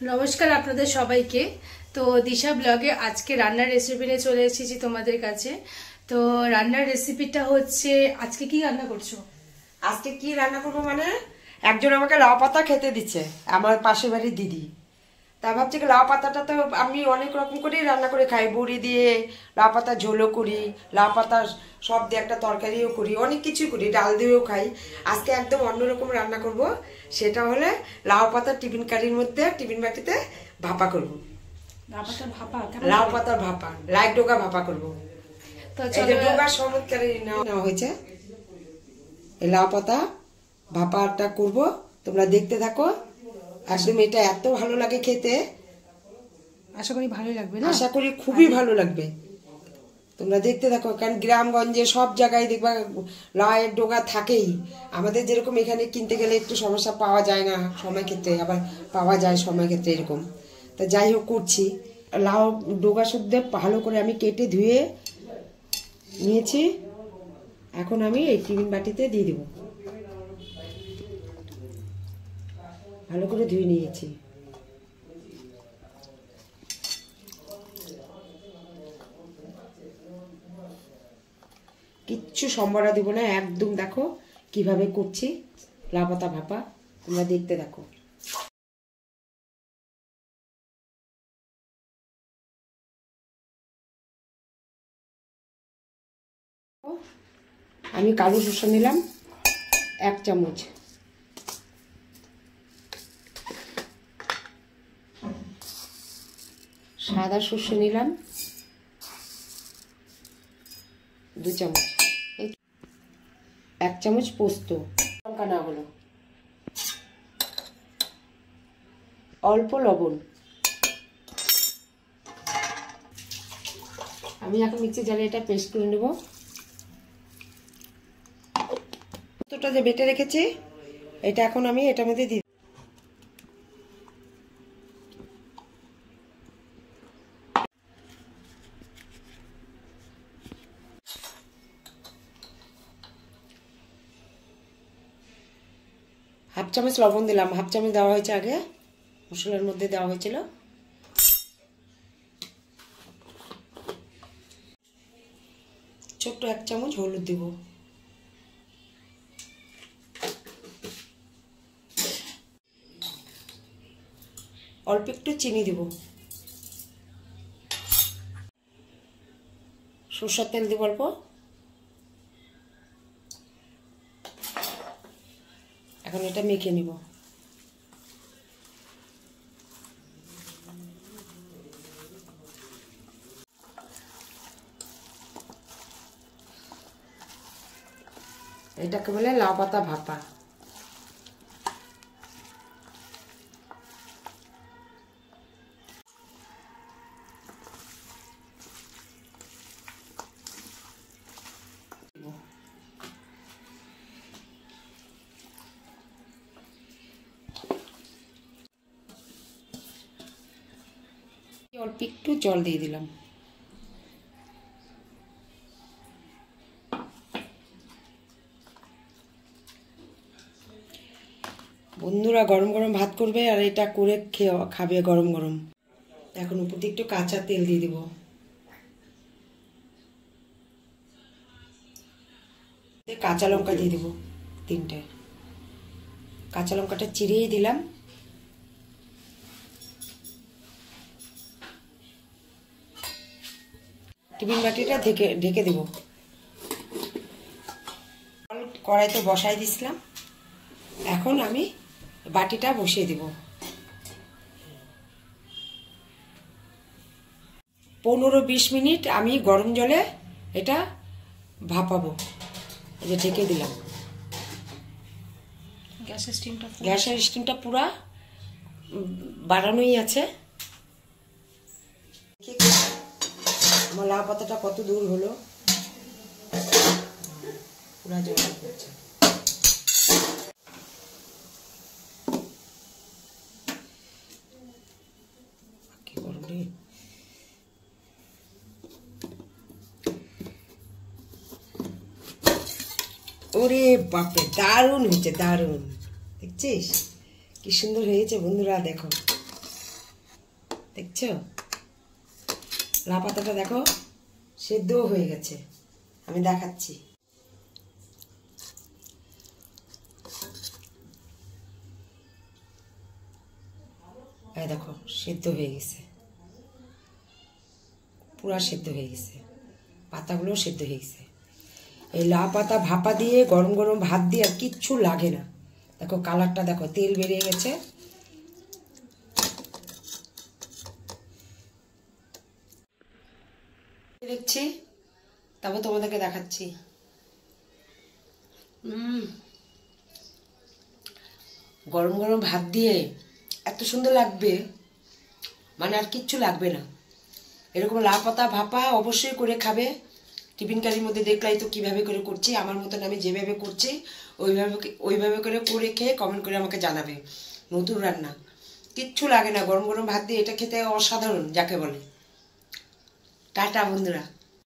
নমস্কার আপনাদের সবাইকে। তো দিশা ব্লগে আজকে রান্নার রেসিপি নিয়ে চলে এসেছি তোমাদের কাছে। তো রান্নার রেসিপিটা হচ্ছে, আজকে কি রান্না করছো? আজকে কি রান্না করবো মানে একজন আমাকে লাউ পাতা খেতে দিচ্ছে, আমার পাশের বাড়ির দিদি। তা ভাবছি লাউ পাতাটা তো আমি অনেক রকম করেই রান্না করে খাই, বড়ি দিয়ে লাউ পাতা ঝোলও করি, লাউ পাতা সব দিয়ে একটা তরকারিও করি, অনেক কিছুই করি, ডাল দিয়েও খাই। আজকে একদম অন্যরকম রান্না করব, সেটা হলে লাউ পাতার টিফিন কারির মধ্যে টিফিন বাটিতে ভাপা করব। লাউ পাতার ভাপা, লাইট ডোকা ভাপা করবো। তো ডোকার চমৎকারী নেওয়া হয়েছে, এই লাউ পাতা ভাপাটা করব, তোমরা দেখতে থাকো। একদম এটা এত ভালো লাগে খেতে, আশা করি ভালোই লাগবে। আশা করি খুবই ভালো লাগবে, তোমরা দেখতে থাকো। কারণ গ্রামগঞ্জে সব জায়গায় দেখবা লাউয়ের ডোকা থাকেই। আমাদের যেরকম এখানে কিনতে গেলে একটু সমস্যা, পাওয়া যায় না সময় ক্ষেত্রে, আবার পাওয়া যায় সময় ক্ষেত্রে, এরকম। তা যাই হোক করছি। লাউ ডোকা শুদ্ধ ভালো করে আমি কেটে ধুয়ে নিয়েছি, এখন আমি এই টিফিন বাটিতে দিয়ে দেবো। ভালো করে ধুয়ে নিয়েছি। কিচ্ছু সম্বরা দিব না, একদম দেখো কিভাবে করছি লাউ পাতা ভাপা, তোমরা দেখতে দেখো। আমি কালো সরষে নিলাম 1 চামচ, সাদা সরষে নিলাম 2 চামচ, 1 চামচ পোস্ত, লঙ্কা না হলো, অল্প লবণ। আমি এখন মিক্সি জারে এটা পেস্ট করে নেব। পোস্তটা যে বেটে রেখেছি এটা এখন আমি এটার মধ্যে দিই। হাফ চামচ লবণ দিলাম, হাফ চামচ দেওয়া হয়েছে আগে, মশলার মধ্যে দেওয়া হয়েছিল। ছোট্ট 1 চামচ হলুদ দিব, অল্প একটু চিনি দিব, সরষের তেল দিব অল্প। এখন এটা মেখে নিব। এটাকে বলে লাউ পাতা ভাপা। অল্প একটু জল দিয়ে দিলাম। বন্ধুরা গরম গরম ভাত করবে আর এটা করে খাবে গরম গরম। এখন উপর দিয়ে একটু কাঁচা তেল দিয়ে দিব। কাঁচা লঙ্কা দিয়ে দিব 3টে, কাঁচা লঙ্কাটা চিড়িয়ে দিলাম। টিফিন বাটিটা ঢেকে দেব। কড়াইতে বসাই দিছিলাম, এখন আমি বাটিটা বসিয়ে দেব। 15-20 মিনিট আমি গরম জলে এটা ভাপাবো। এই যে ঢেকে দিলাম। গ্যাসের স্টিমটা পুরা বাড়ানোই আছে। আমার লাউ পাতাটা কত দূর হলো, পুরা জল করছে। কি করব রে, ওরে বাপরে, দারুণ হয়েছে, দারুণ। দেখছিস কি সুন্দর হয়েছে বন্ধুরা, দেখো দেখছো লাউ পাতাটা দেখো সেদ্ধও হয়ে গেছে, আমি দেখাচ্ছি। এই দেখো সেদ্ধ হয়ে গেছে, পুরা সেদ্ধ হয়ে গেছে, পাতাগুলো সেদ্ধ হয়ে গেছে। এই লাউ পাতা ভাপা দিয়ে গরম গরম ভাত দিয়ে আর কিচ্ছু লাগে না। দেখো কালারটা দেখো, তেল বেরিয়ে গেছে। দেখছি, তারপর তোমাদেরকে দেখাচ্ছি। গরম গরম ভাত দিয়ে এত সুন্দর লাগবে, মানে আর কিচ্ছু লাগবে না। এরকম লাউ পাতা ভাপা অবশ্যই করে খাবে। টিফিন কারির মধ্যে দেখলাই তো কিভাবে করে করছি, আমার মতন আমি যেভাবে করছি ওইভাবে করে খেয়ে কমেন্ট করে আমাকে জানাবে। নতুন রান্না, কিচ্ছু লাগে না, গরম গরম ভাত দিয়ে এটা খেতে অসাধারণ যাকে বলে। টাটা বন্ধুরা।